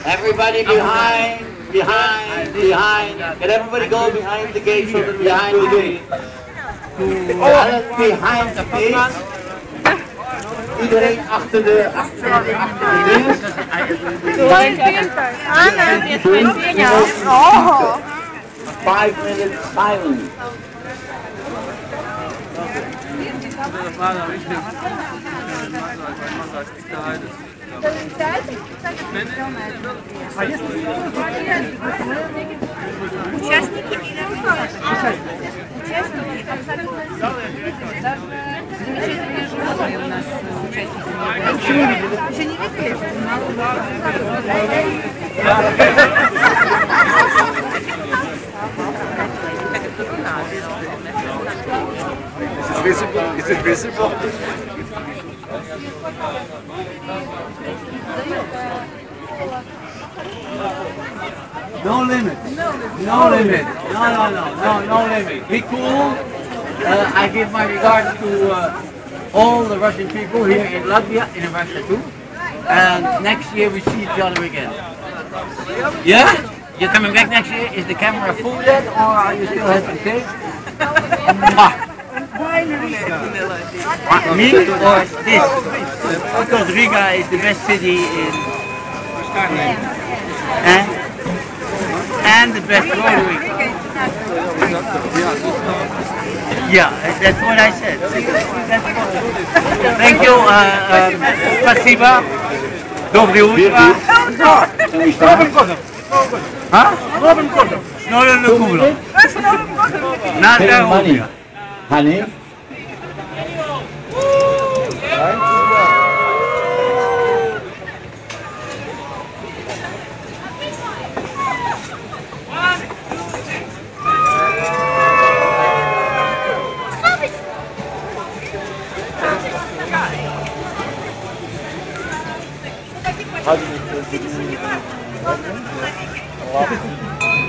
Everybody behind. Can everybody go behind the gate so that behind the gate? Behind the gate. Iedereen achter de deur. 5 minutes silence. Участники или участники абсолютно замечательные животные у нас участники. Еще не видели? Is it visible? No limit. No limit. No limit. Be cool. I give my regards to all the Russian people here in Latvia, in Russia too. And next year we see each other again. Yeah? You're coming back next year? Is the camera full yet, or are you still hesitant? Me or this? Because Riga is the best city in and the best Rotary. Yeah, that's what I said. Thank you. Спасибо. Доброе утро. Huh? No. Not that money. Honey?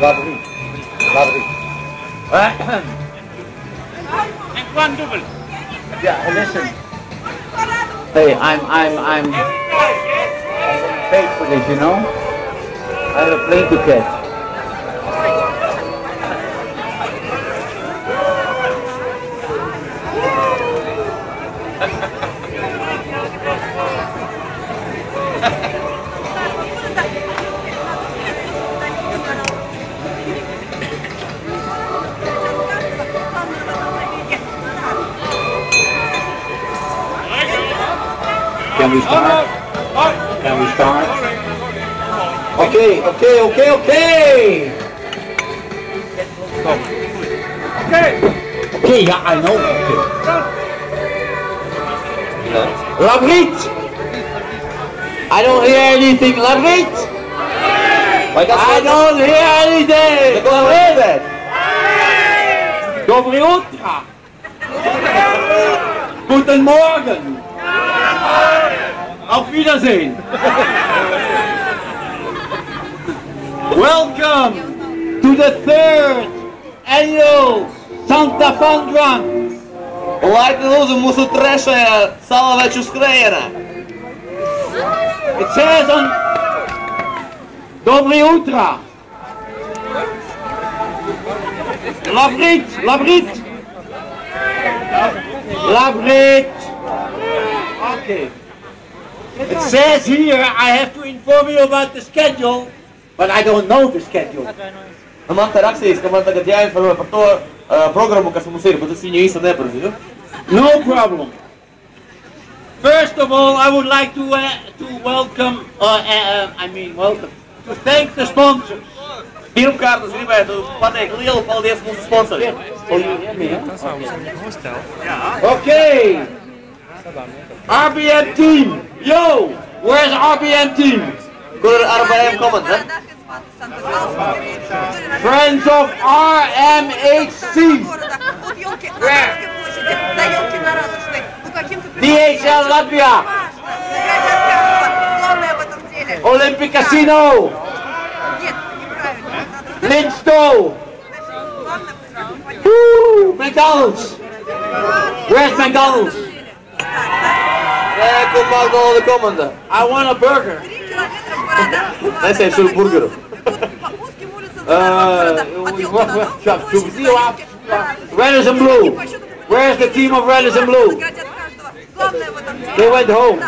Lovely. And one double. Yeah, listen. Hey, I'm paid for this, you know? I have a plane to catch. Can we start? Can we start? Okay. Okay, yeah, I know. Okay. Labrit! I don't hear anything, Labrit! I don't hear anything! Labrit! Доброе утро! Guten Morgen! Auf Wiedersehen! Welcome to the 3rd annual Santa Fondran! Laipni lūdzu mūsu trešajā salaveču skrējienā. It says on Доброе утро! Labrit! Okay. It says here I have to inform you about the schedule, but I don't know the schedule. Man te rakstīts, ka man tagad jāinformē par to programmu, kas mums ir, bet es viņu īsti nepazinu. No problem. First of all, I would like to welcome, to thank the sponsors. Pirmkārt, es gribētu pateikt lielu paldies mūsu sponsoriem. Okay. RBM team. Yo, where's RBM team? Kur ir RBM komanda? Friends of RMHC. Where? DHL Latvia. Olympic Casino. Lindstow. McDonald's. Where's McDonald's? Neku McDonald's komanda. I want a burger. 3 километра в города. Nesen šo burgeru. По узким улицам города. От елки на Домской площади до елки на Red and blue. Where's the team of Red and blue? Главное в этом деле. They went home.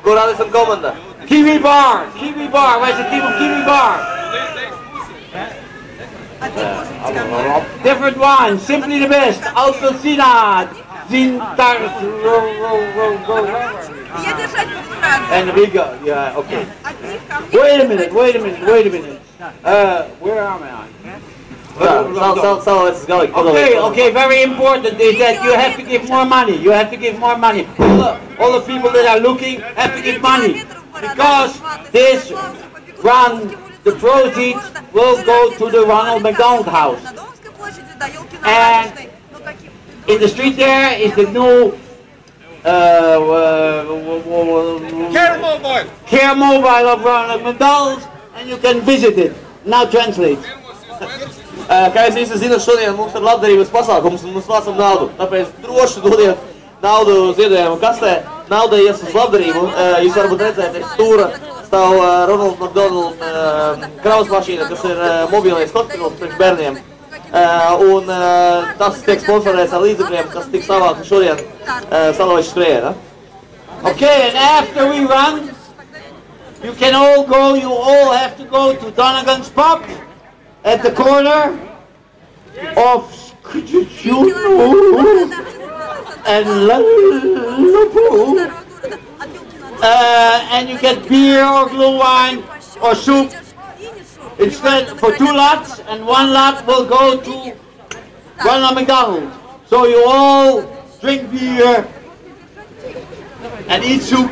Kur Radisson komanda? Kiwi Bar. Kiwi Bar. Where's the team of Kiwi Bar? Different one. Simply the best. Autosina. Zintar. Я держать буду сразу. And we go. Yeah. Okay. От них ко мне. Wait a minute. Wait a minute. Wait a minute. Where am I? Okay, very important is that you have to give more money. You have to give more money. All the people that are looking have to give money. Because this run, the proceeds will go to the Ronald McDonald House. На Домской площади до елки на And Радужной. Ну какие? in the street there is the new Care Mobile of Ronald McDonald, and you can visit it. Now translate. Kā jūs visi zināt, šodien mums ir labdarības pasākums un mēs vācam naudu. Tāpēc droši dodiet naudu ziedojumu kastē. Nauda ies uz labdarību. Jūs varbūt redzēt, stūra stāv Ronald McDonald kravas mašīna, kas ir mobilais hospitals priekš bērniem. Un tas tiek sponsorēts ar līdzekļiem, kas tiek savākti šodien Salaveša skrējienā. Okay, and after we run, you can all go, you all have to go to Donegan's Pub at the corner of Skutchunu and Lapu. And you get beer or blue wine or soup. Instead, for 2 lots, and 1 lot will go to Ronald McDonald. So you all drink beer and eat soup.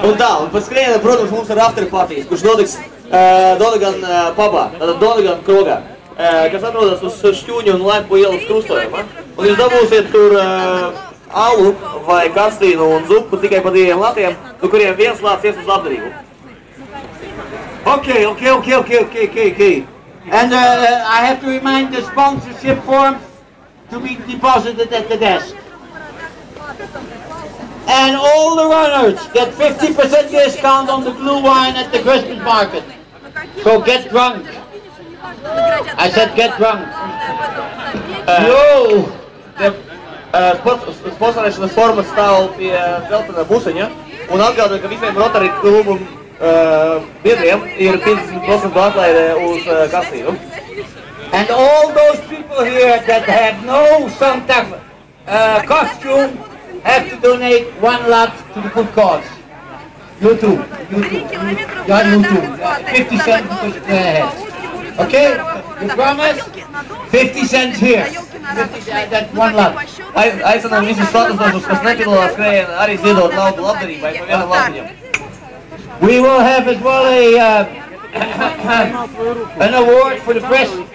Un tā, un pēc skrejiena, protams, mums ir afterpartijas, kurš notiks Donegan pubā, tātad Donegan krogā, kas atrodas uz Šķūņu un Lepu ielas krustojumā. Un jūs dabūsiet tur alu vai kastīnu un zupu tikai pa 2 latiem, no kuriem 1 lāts ies uz labdarību. Okay. And I have to remind the sponsorship forms to be deposited at the desk. And all the runners get 50% discount on the blue wine at the Christmas market. So get drunk. I said get drunk. Yo! Sponsorēšanas formas stāv pie dzeltenā buseņa un atgādina, ka visiem Rotary klubu biedriem ir 50% atlaide uz kastīnu. And all those people here that have no Santa costume have to donate 1 lot to the good cause. You too. 50 cents per head. Okay? You promise? 50 cents here. 50 cents, that's 1 lot. Aicinām visus statusošus, kas nepiedalās skrejienā, arī ziedot naudu labdarībai pa 1 latiņam. We will have as well an award for the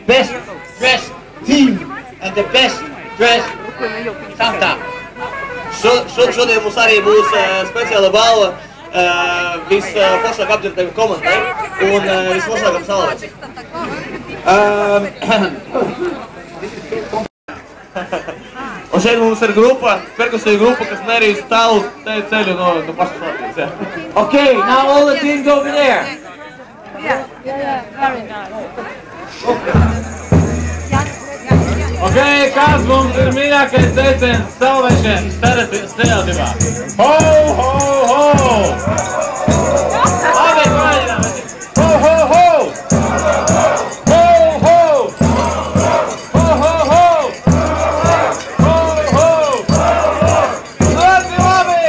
best dressed team and the best dressed Santa. Šodien mums arī būs speciāla balva visforšāk apģērbtajam komandai un visforšākam Salavecam. Un šeit mums ir grupa, perkusija grupa, kas mērīs tālu ceļu no pašas Latvijas. Okay, now all the teams over there. Yeah, very nice. Okay, kāds mums ir mīļākais teiciens Salavešiem stereotipā? Ho, ho, ho! Labi, paļinām! Ho, ho, ho! Ho, ho! Ho, ho, ho! Ho, ho! Labi, labi!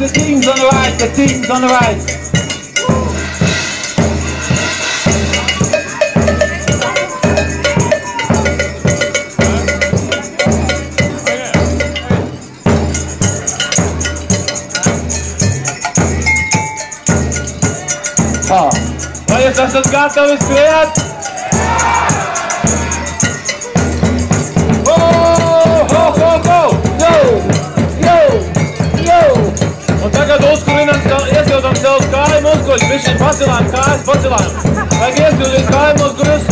the teams on the right, the teams on the right. Vai jūs esat gatavi skriet? Ho, ho, ho, ho! Yo, yo, yo! Un tagad uzkurinam, iesildam savus kāju muskuļus, bišķiņ pacelām kājas, pacelām. Vajag iesildīt kāju muskuļus.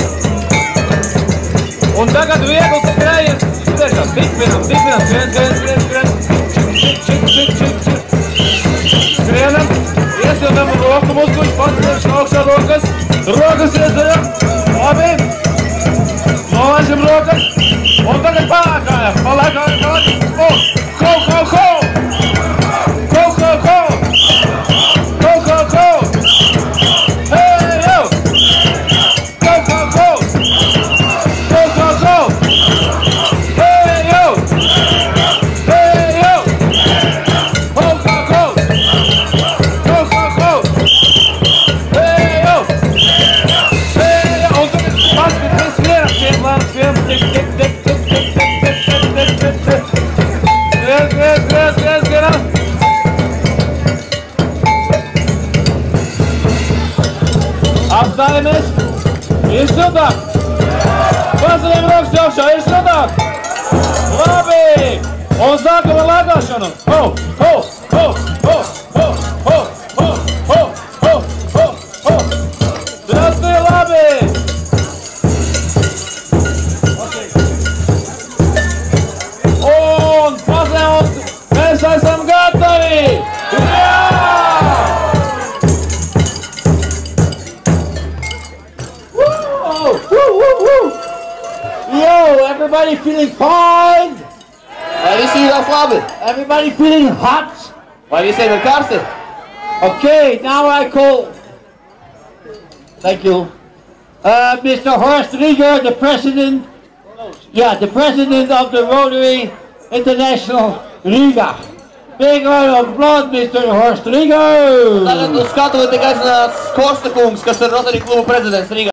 Un tagad viegls skrējiens. Tiešām, tikpinam, skrien. Skrienam. Iesildam roku muskuļus, paceļam augšā rokas. Rokas iesildam. Labi. Nolaižam rokas. Un tagad palēkājam. O! Ho, ho, ho! Ho, ho, ho! Ho, ho, ho! Hey, yo! Ho, ho, ho! Ho, ho, ho! Hey, yo! Hey, yo! Ho, ho, ho! Apstājamies! Ir siltāk! Paceļam rokas augšā! Ir siltāk! Labi! Un sākam ar lēkāšanu! Ho! Ho! Ho! Ho! Ho! Ho! Ho! Ho! Ho! Ho! Ho! Tas bija labi! Un paceļam! Mēs esam gatavi! Jā! Yo, everybody feeling fine? Vai visi jūtas labi? Everybody feeling hot? Vai visiem ir karsti? Okay, now I call. Thank you. Mr. Horst Rieger, the president. Yeah, the president of the Rotary International Riga. Big round of applause, Mr. Horst Rieger. Tagad uz skatuvi tiek aicināts Korsta kungs, kas ir Rotary kluba prezidents Rīgā.